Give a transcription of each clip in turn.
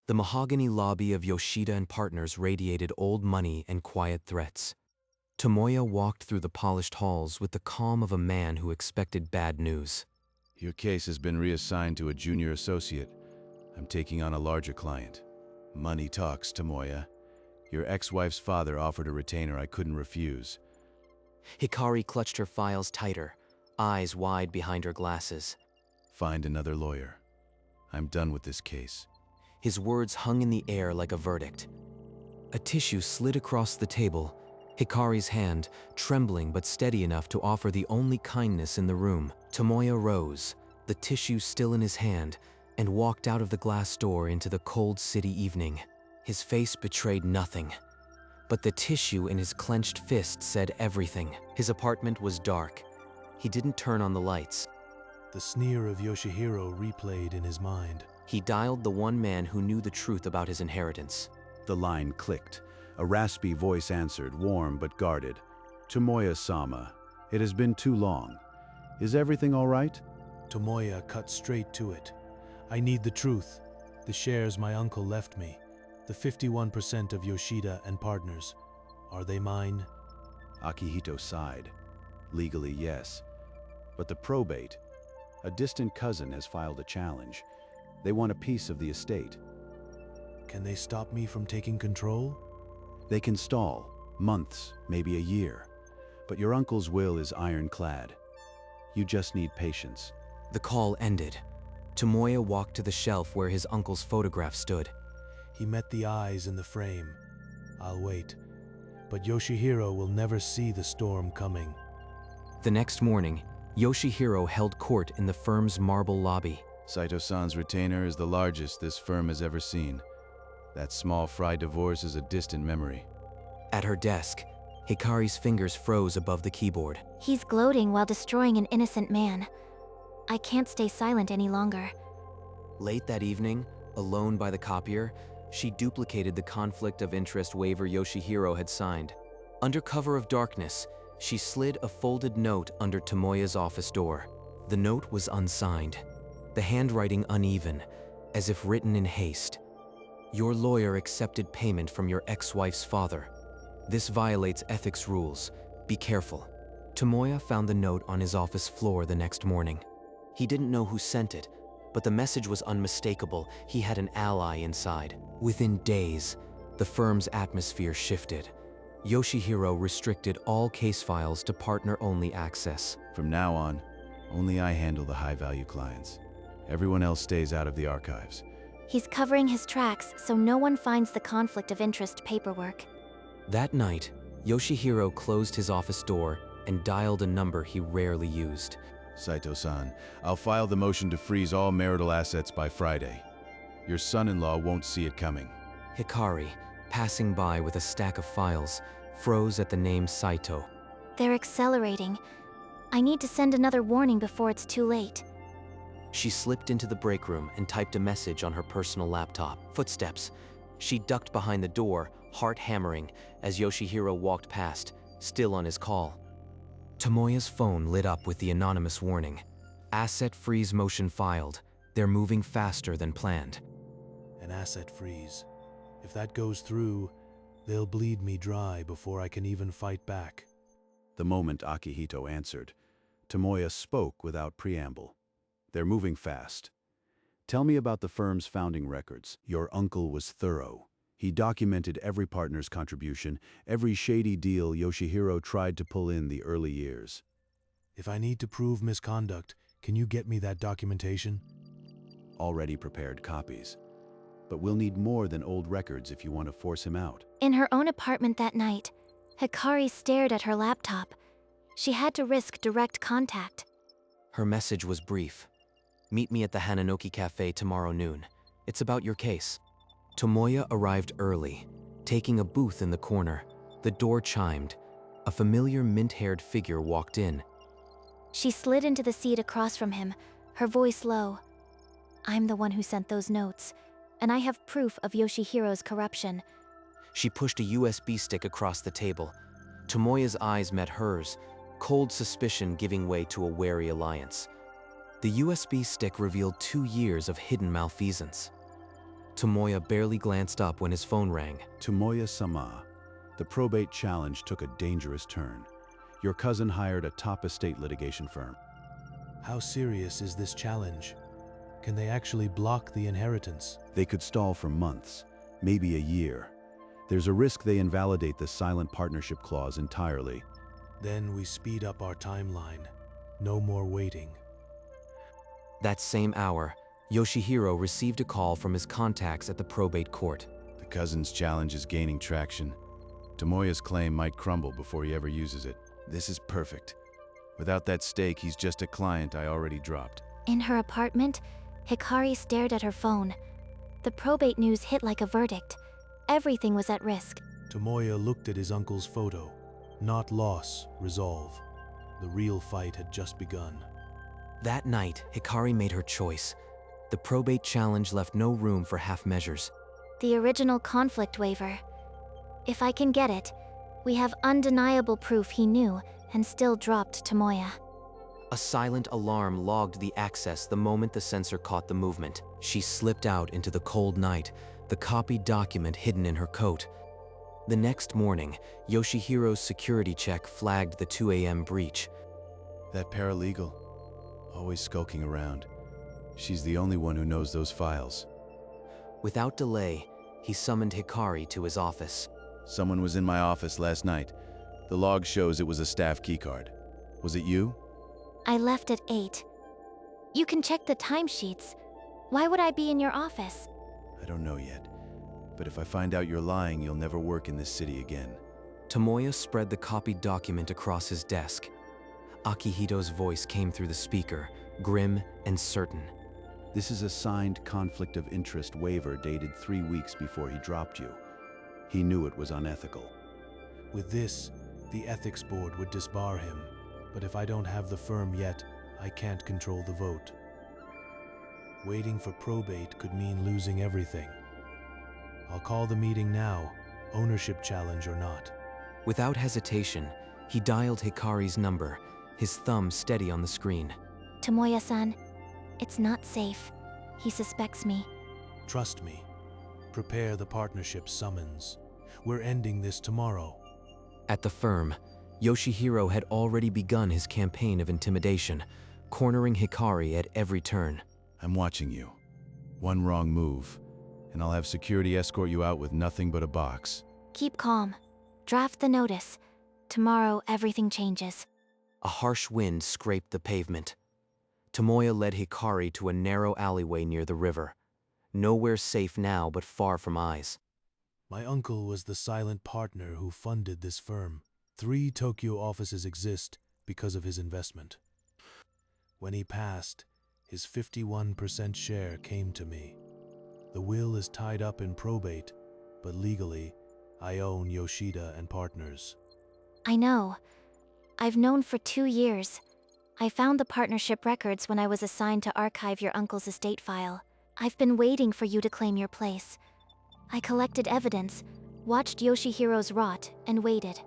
The mahogany lobby of Yoshida and Partners radiated old money and quiet threats. Tomoya walked through the polished halls with the calm of a man who expected bad news. Your case has been reassigned to a junior associate. I'm taking on a larger client. Money talks, Tomoya. Your ex-wife's father offered a retainer I couldn't refuse. Hikari clutched her files tighter, eyes wide behind her glasses. Find another lawyer. I'm done with this case. His words hung in the air like a verdict. A tissue slid across the table, Hikari's hand, trembling but steady enough to offer the only kindness in the room. Tomoya rose, the tissue still in his hand, and walked out of the glass door into the cold city evening. His face betrayed nothing, but the tissue in his clenched fist said everything. His apartment was dark. He didn't turn on the lights. The sneer of Yoshihiro replayed in his mind. He dialed the one man who knew the truth about his inheritance. The line clicked. A raspy voice answered, warm but guarded. Tomoya-sama, it has been too long. Is everything all right? Tomoya cut straight to it. I need the truth. The shares my uncle left me. The 51% of Yoshida and Partners. Are they mine? Akihito sighed. Legally, yes. But the probate, a distant cousin has filed a challenge. They want a piece of the estate. Can they stop me from taking control? They can stall, months, maybe a year. But your uncle's will is ironclad. You just need patience. The call ended. Tomoya walked to the shelf where his uncle's photograph stood. He met the eyes in the frame. I'll wait. But Yoshihiro will never see the storm coming. The next morning, Yoshihiro held court in the firm's marble lobby. Saito-san's retainer is the largest this firm has ever seen. That small fry divorce is a distant memory. At her desk, Hikari's fingers froze above the keyboard. He's gloating while destroying an innocent man. I can't stay silent any longer. Late that evening, alone by the copier, she duplicated the conflict of interest waiver Yoshihiro had signed. Under cover of darkness, she slid a folded note under Tomoya's office door. The note was unsigned, the handwriting uneven, as if written in haste. Your lawyer accepted payment from your ex-wife's father. This violates ethics rules. Be careful. Tomoya found the note on his office floor the next morning. He didn't know who sent it, but the message was unmistakable. He had an ally inside. Within days, the firm's atmosphere shifted. Yoshihiro restricted all case files to partner-only access. From now on, only I handle the high-value clients. Everyone else stays out of the archives. He's covering his tracks so no one finds the conflict of interest paperwork. That night, Yoshihiro closed his office door and dialed a number he rarely used. Saito-san, I'll file the motion to freeze all marital assets by Friday. Your son-in-law won't see it coming. Hikari, passing by with a stack of files, froze at the name Saito. They're accelerating. I need to send another warning before it's too late. She slipped into the break room and typed a message on her personal laptop. Footsteps. She ducked behind the door, heart hammering, as Yoshihiro walked past, still on his call. Tomoya's phone lit up with the anonymous warning. Asset freeze motion filed. They're moving faster than planned. An asset freeze. If that goes through, they'll bleed me dry before I can even fight back. The moment Akihito answered, Tomoya spoke without preamble. They're moving fast. Tell me about the firm's founding records. Your uncle was thorough. He documented every partner's contribution, every shady deal Yoshihiro tried to pull in the early years. If I need to prove misconduct, can you get me that documentation? Already prepared copies. But we'll need more than old records if you want to force him out. In her own apartment that night, Hikari stared at her laptop. She had to risk direct contact. Her message was brief. Meet me at the Hananoki Cafe tomorrow noon. It's about your case. Tomoya arrived early, taking a booth in the corner. The door chimed. A familiar mint-haired figure walked in. She slid into the seat across from him, her voice low. I'm the one who sent those notes, and I have proof of Yoshihiro's corruption. She pushed a USB stick across the table. Tomoya's eyes met hers, cold suspicion giving way to a wary alliance. The USB stick revealed 2 years of hidden malfeasance. Tomoya barely glanced up when his phone rang. Tomoya-sama, the probate challenge took a dangerous turn. Your cousin hired a top estate litigation firm. How serious is this challenge? Can they actually block the inheritance? They could stall for months, maybe a year. There's a risk they invalidate the silent partnership clause entirely. Then we speed up our timeline. No more waiting. That same hour, Yoshihiro received a call from his contacts at the probate court. The cousin's challenge is gaining traction. Tomoya's claim might crumble before he ever uses it. This is perfect. Without that stake, he's just a client I already dropped. In her apartment, Hikari stared at her phone. The probate news hit like a verdict. Everything was at risk. Tomoya looked at his uncle's photo. Not loss, resolve. The real fight had just begun. That night, Hikari made her choice. The probate challenge left no room for half measures. The original conflict waiver. If I can get it, we have undeniable proof he knew and still dropped Tomoya. A silent alarm logged the access the moment the sensor caught the movement. She slipped out into the cold night, the copied document hidden in her coat. The next morning, Yoshihiro's security check flagged the 2 a.m. breach. That paralegal, always skulking around. She's the only one who knows those files. Without delay, he summoned Hikari to his office. Someone was in my office last night. The log shows it was a staff keycard. Was it you? I left at 8. You can check the timesheets. Why would I be in your office? I don't know yet. But if I find out you're lying, you'll never work in this city again. Tomoya spread the copied document across his desk. Akihito's voice came through the speaker, grim and certain. This is a signed conflict of interest waiver dated 3 weeks before he dropped you. He knew it was unethical. With this, the ethics board would disbar him. But if I don't have the firm yet, I can't control the vote. Waiting for probate could mean losing everything. I'll call the meeting now, ownership challenge or not. Without hesitation, he dialed Hikari's number, his thumb steady on the screen. Tomoya-san, it's not safe. He suspects me. Trust me. Prepare the partnership summons. We're ending this tomorrow. At the firm, Yoshihiro had already begun his campaign of intimidation, cornering Hikari at every turn. I'm watching you. One wrong move, and I'll have security escort you out with nothing but a box. Keep calm. Draft the notice. Tomorrow, everything changes. A harsh wind scraped the pavement. Tomoya led Hikari to a narrow alleyway near the river. Nowhere safe now but far from eyes. My uncle was the silent partner who funded this firm. 3 Tokyo offices exist because of his investment. When he passed, his 51% share came to me. The will is tied up in probate, but legally, I own Yoshida and Partners. I know. I've known for 2 years. I found the partnership records when I was assigned to archive your uncle's estate file. I've been waiting for you to claim your place. I collected evidence, watched Yoshihiro's rot, and waited.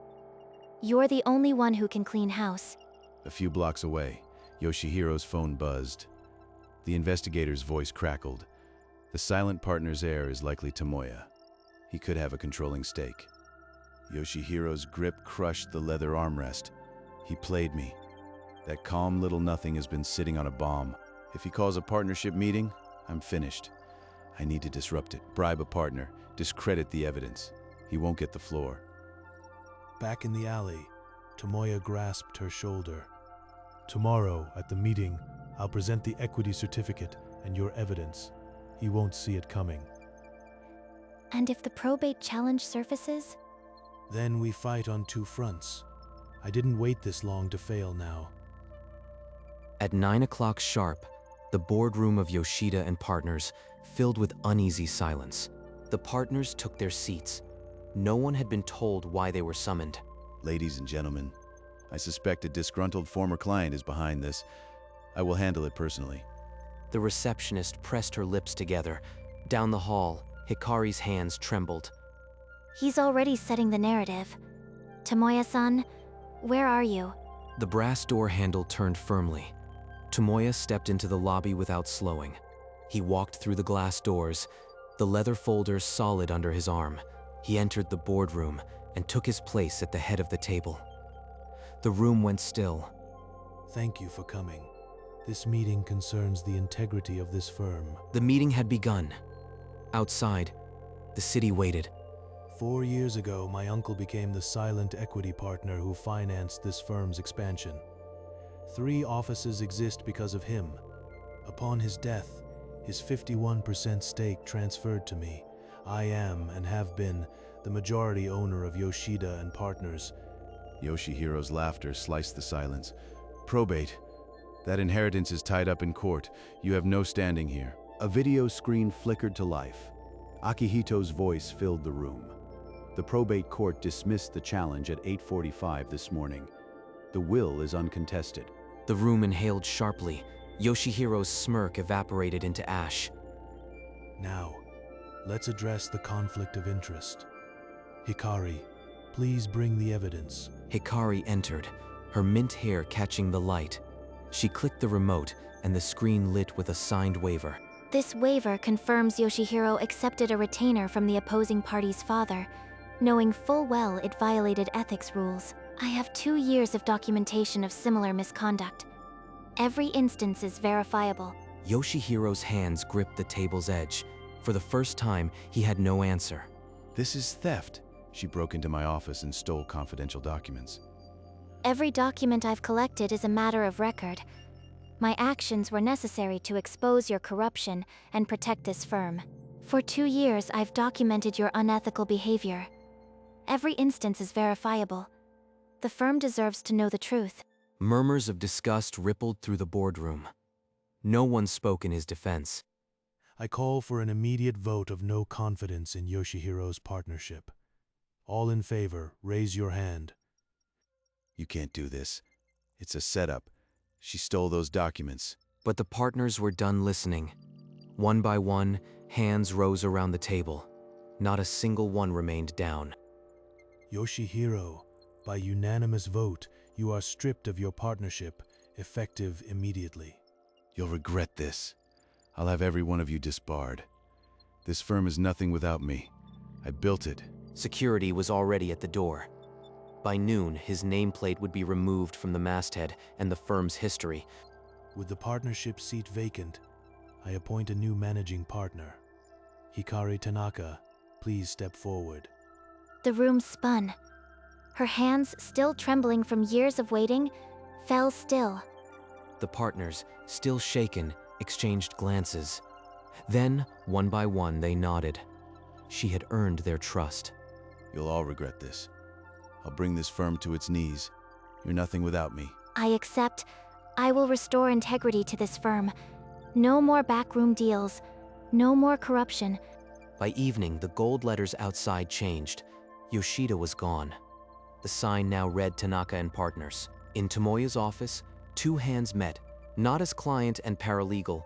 You're the only one who can clean house. A few blocks away, Yoshihiro's phone buzzed. The investigator's voice crackled. The silent partner's heir is likely Tomoya. He could have a controlling stake. Yoshihiro's grip crushed the leather armrest. He played me. That calm little nothing has been sitting on a bomb. If he calls a partnership meeting, I'm finished. I need to disrupt it, bribe a partner, discredit the evidence. He won't get the floor. Back in the alley, Tomoya grasped her shoulder. Tomorrow, at the meeting, I'll present the equity certificate and your evidence. He won't see it coming. And if the probate challenge surfaces? Then we fight on 2 fronts. I didn't wait this long to fail now. At 9 o'clock sharp, the boardroom of Yoshida and Partners filled with uneasy silence. The partners took their seats. No one had been told why they were summoned. Ladies and gentlemen, I suspect a disgruntled former client is behind this. I will handle it personally. The receptionist pressed her lips together. Down the hall, Hikari's hands trembled. He's already setting the narrative. Tomoya-san, where are you? The brass door handle turned firmly. Tomoya stepped into the lobby without slowing. He walked through the glass doors. the leather folders solid under his arm. He entered the boardroom and took his place at the head of the table. The room went still. Thank you for coming. This meeting concerns the integrity of this firm. The meeting had begun. Outside, the city waited. 4 years ago, my uncle became the silent equity partner who financed this firm's expansion. 3 offices exist because of him. Upon his death, his 51% stake transferred to me. I am, and have been, the majority owner of Yoshida and Partners. Yoshihiro's laughter sliced the silence. Probate. That inheritance is tied up in court. You have no standing here. A video screen flickered to life. Akihito's voice filled the room. The probate court dismissed the challenge at 8:45 this morning. The will is uncontested. The room inhaled sharply. Yoshihiro's smirk evaporated into ash. Now, let's address the conflict of interest. Hikari, please bring the evidence. Hikari entered, her mint hair catching the light. She clicked the remote, and the screen lit with a signed waiver. This waiver confirms Yoshihiro accepted a retainer from the opposing party's father, knowing full well it violated ethics rules. I have 2 years of documentation of similar misconduct. Every instance is verifiable. Yoshihiro's hands gripped the table's edge. For the first time, he had no answer. This is theft. She broke into my office and stole confidential documents. Every document I've collected is a matter of record. My actions were necessary to expose your corruption and protect this firm. For 2 years, I've documented your unethical behavior. Every instance is verifiable. The firm deserves to know the truth. Murmurs of disgust rippled through the boardroom. No one spoke in his defense. I call for an immediate vote of no confidence in Yoshihiro's partnership. All in favor, raise your hand. You can't do this. It's a setup. She stole those documents. But the partners were done listening. One by one, hands rose around the table. Not a single one remained down. Yoshihiro, by unanimous vote, you are stripped of your partnership, effective immediately. You'll regret this. I'll have every one of you disbarred. This firm is nothing without me. I built it. Security was already at the door. By noon, his nameplate would be removed from the masthead and the firm's history. With the partnership seat vacant, I appoint a new managing partner. Hikari Tanaka, please step forward. The room spun. Her hands, still trembling from years of waiting, fell still. The partners, still shaken, exchanged glances. Then, one by one, they nodded. She had earned their trust. You'll all regret this. I'll bring this firm to its knees. You're nothing without me. I accept. I will restore integrity to this firm. No more backroom deals. No more corruption. By evening, the gold letters outside changed. Yoshida was gone. The sign now read Tanaka and Partners. In Tomoya's office, 2 hands met, not as client and paralegal,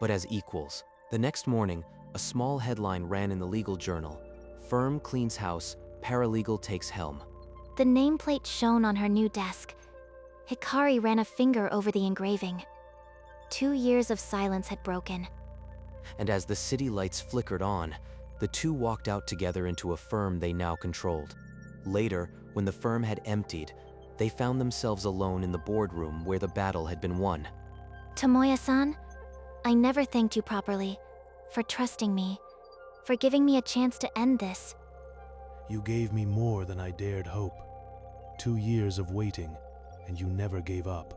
but as equals. The next morning, a small headline ran in the legal journal. Firm cleans house, paralegal takes helm. The nameplate shone on her new desk. Hikari ran a finger over the engraving. 2 years of silence had broken. And as the city lights flickered on, the two walked out together into a firm they now controlled. Later, when the firm had emptied, they found themselves alone in the boardroom where the battle had been won. Tomoya-san, I never thanked you properly. For trusting me. For giving me a chance to end this. You gave me more than I dared hope. 2 years of waiting, and you never gave up.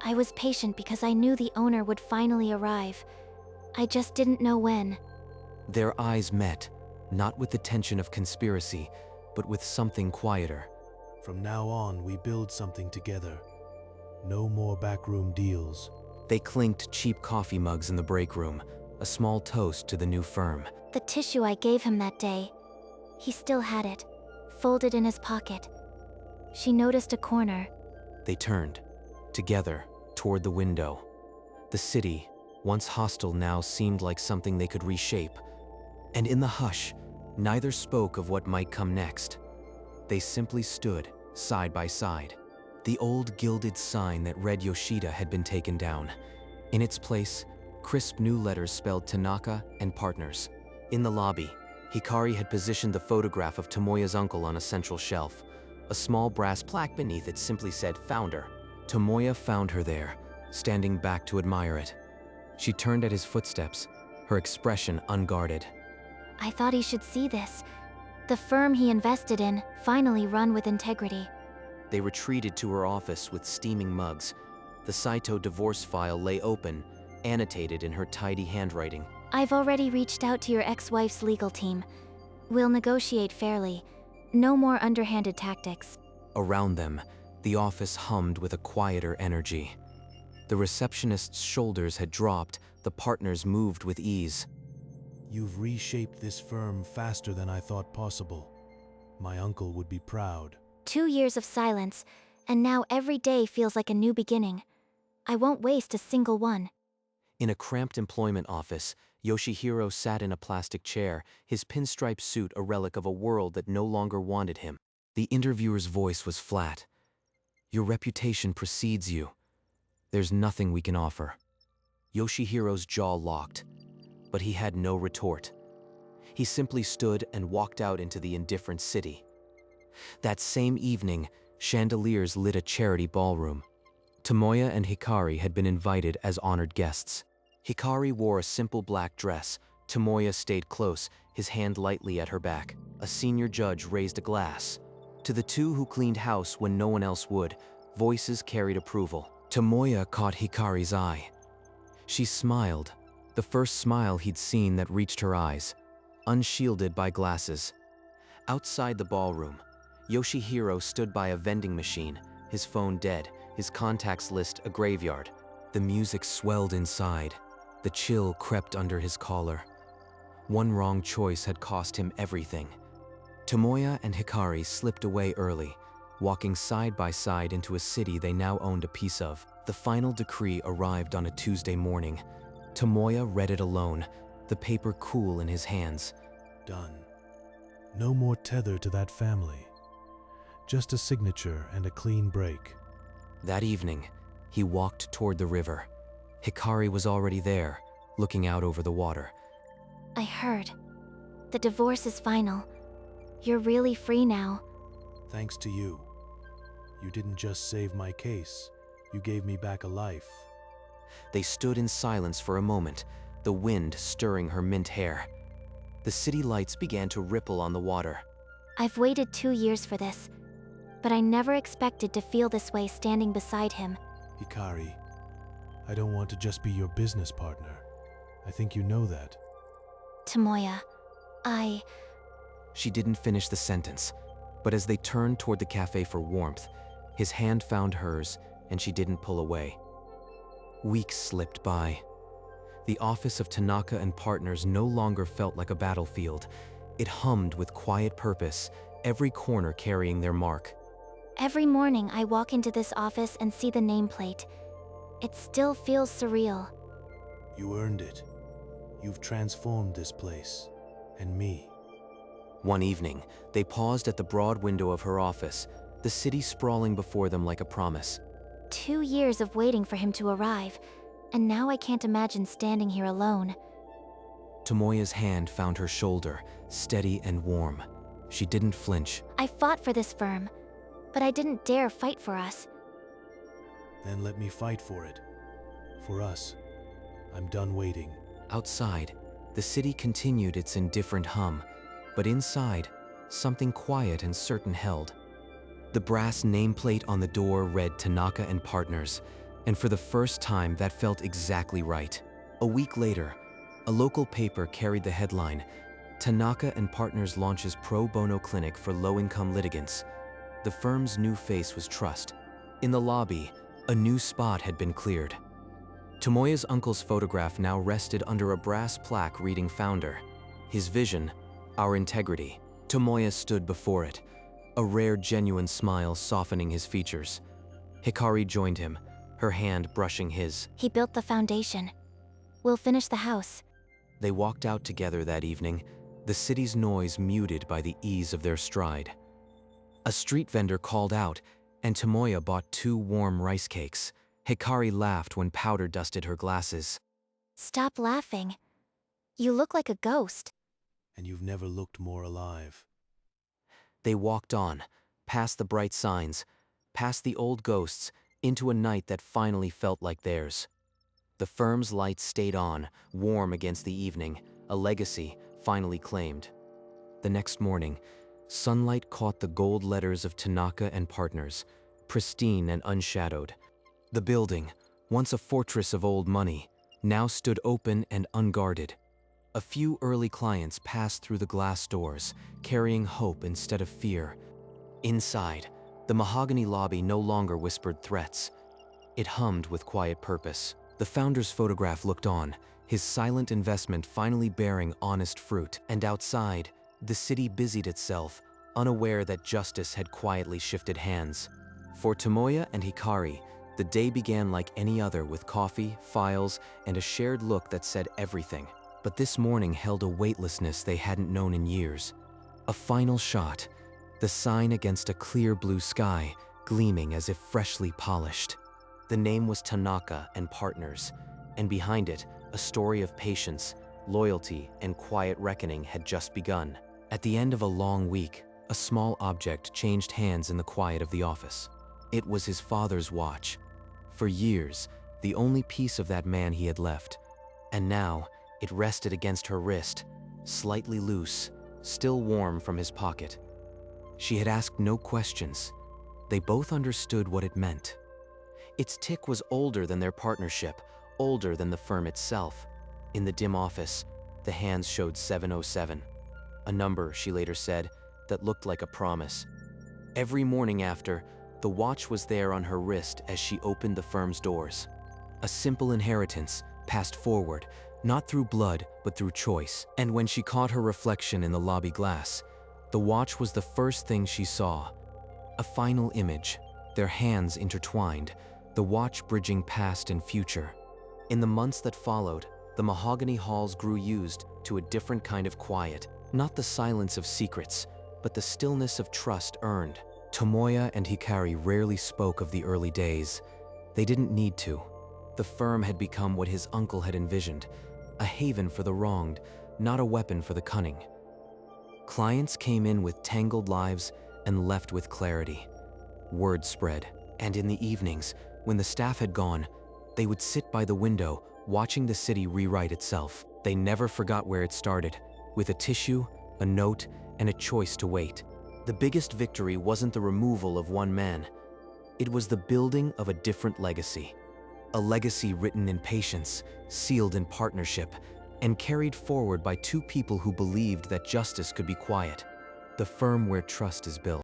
I was patient because I knew the owner would finally arrive. I just didn't know when. Their eyes met, not with the tension of conspiracy, but with something quieter. From now on, we build something together. No more backroom deals. They clinked cheap coffee mugs in the break room, a small toast to the new firm. The tissue I gave him that day, he still had it, folded in his pocket. She noticed a corner. They turned, together, toward the window. The city, once hostile now, seemed like something they could reshape. And in the hush, neither spoke of what might come next. They simply stood, side by side. The old gilded sign that read Yoshida had been taken down. In its place, crisp new letters spelled Tanaka and Partners. In the lobby, Hikari had positioned the photograph of Tomoya's uncle on a central shelf. A small brass plaque beneath it simply said "Founder." Tomoya found her there, standing back to admire it. She turned at his footsteps, her expression unguarded. I thought he should see this. The firm he invested in, finally run with integrity. They retreated to her office with steaming mugs. The Saito divorce file lay open, annotated in her tidy handwriting. I've already reached out to your ex-wife's legal team. We'll negotiate fairly. No more underhanded tactics. Around them, the office hummed with a quieter energy. The receptionist's shoulders had dropped, the partners moved with ease. You've reshaped this firm faster than I thought possible. My uncle would be proud. 2 years of silence, and now every day feels like a new beginning. I won't waste a single one. In a cramped employment office, Yoshihiro sat in a plastic chair, his pinstripe suit a relic of a world that no longer wanted him. The interviewer's voice was flat. Your reputation precedes you. There's nothing we can offer. Yoshihiro's jaw locked, but he had no retort. He simply stood and walked out into the indifferent city. That same evening, chandeliers lit a charity ballroom. Tomoya and Hikari had been invited as honored guests. Hikari wore a simple black dress. Tomoya stayed close, his hand lightly at her back. A senior judge raised a glass. To the two who cleaned house when no one else would, voices carried approval. Tomoya caught Hikari's eye. She smiled, the first smile he'd seen that reached her eyes, unshielded by glasses. Outside the ballroom, Yoshihiro stood by a vending machine, his phone dead, his contacts list a graveyard. The music swelled inside. The chill crept under his collar. One wrong choice had cost him everything. Tomoya and Hikari slipped away early, walking side by side into a city they now owned a piece of. The final decree arrived on a Tuesday morning. Tomoya read it alone, the paper cool in his hands. Done. No more tether to that family. Just a signature and a clean break. That evening, he walked toward the river. Hikari was already there, looking out over the water. I heard. The divorce is final. You're really free now. Thanks to you. You didn't just save my case, you gave me back a life. They stood in silence for a moment, the wind stirring her mint hair. The city lights began to ripple on the water. I've waited 2 years for this, but I never expected to feel this way standing beside him. Hikari, I don't want to just be your business partner. I think you know that. Tomoya, She didn't finish the sentence, but as they turned toward the cafe for warmth, his hand found hers, and she didn't pull away. Weeks slipped by. The office of Tanaka and Partners no longer felt like a battlefield. It hummed with quiet purpose, every corner carrying their mark. Every morning I walk into this office and see the nameplate. It still feels surreal. You earned it. You've transformed this place. And me. One evening, they paused at the broad window of her office, the city sprawling before them like a promise. 2 years of waiting for him to arrive, and now I can't imagine standing here alone. Tomoya's hand found her shoulder, steady and warm. She didn't flinch. I fought for this firm, but I didn't dare fight for us. Then let me fight for it. For us. I'm done waiting. Outside, the city continued its indifferent hum, but inside, something quiet and certain held. The brass nameplate on the door read Tanaka and Partners, and for the first time that felt exactly right. A week later, a local paper carried the headline, Tanaka and Partners launches pro bono clinic for low-income litigants. The firm's new face was trust. In the lobby, a new spot had been cleared. Tomoya's uncle's photograph now rested under a brass plaque reading Founder. His vision, our integrity. Tomoya stood before it, a rare genuine smile softening his features. Hikari joined him, her hand brushing his. He built the foundation. We'll finish the house. They walked out together that evening, the city's noise muted by the ease of their stride. A street vendor called out, and Tomoya bought 2 warm rice cakes. Hikari laughed when powder dusted her glasses. Stop laughing. You look like a ghost. and you've never looked more alive. They walked on, past the bright signs, past the old ghosts, into a night that finally felt like theirs. The firm's lights stayed on, warm against the evening, a legacy finally claimed. The next morning, sunlight caught the gold letters of Tanaka and Partners, pristine and unshadowed. The building, once a fortress of old money, now stood open and unguarded. A few early clients passed through the glass doors, carrying hope instead of fear. Inside, the mahogany lobby no longer whispered threats. It hummed with quiet purpose. The founder's photograph looked on, his silent investment finally bearing honest fruit. And outside, the city busied itself, unaware that justice had quietly shifted hands. For Tomoya and Hikari, the day began like any other, with coffee, files, and a shared look that said everything. But this morning held a weightlessness they hadn't known in years. A final shot, the sign against a clear blue sky, gleaming as if freshly polished. The name was Tanaka and Partners, and behind it, a story of patience, loyalty, and quiet reckoning had just begun. At the end of a long week, a small object changed hands in the quiet of the office. It was his father's watch. For years, the only piece of that man he had left. And now, it rested against her wrist, slightly loose, still warm from his pocket. She had asked no questions. They both understood what it meant. Its tick was older than their partnership, older than the firm itself. In the dim office, the hands showed 707, a number, she later said, that looked like a promise. Every morning after, the watch was there on her wrist as she opened the firm's doors. A simple inheritance, passed forward, not through blood, but through choice. And when she caught her reflection in the lobby glass, the watch was the first thing she saw. A final image, their hands intertwined, the watch bridging past and future. In the months that followed, the mahogany halls grew used to a different kind of quiet, not the silence of secrets, but the stillness of trust earned. Tomoya and Hikari rarely spoke of the early days. They didn't need to. The firm had become what his uncle had envisioned, a haven for the wronged, not a weapon for the cunning. Clients came in with tangled lives and left with clarity. Word spread, and in the evenings, when the staff had gone, they would sit by the window, watching the city rewrite itself. They never forgot where it started, with a tissue, a note, and a choice to wait. The biggest victory wasn't the removal of one man. It was the building of a different legacy. A legacy written in patience, sealed in partnership, and carried forward by two people who believed that justice could be quiet. The firm where trust is built.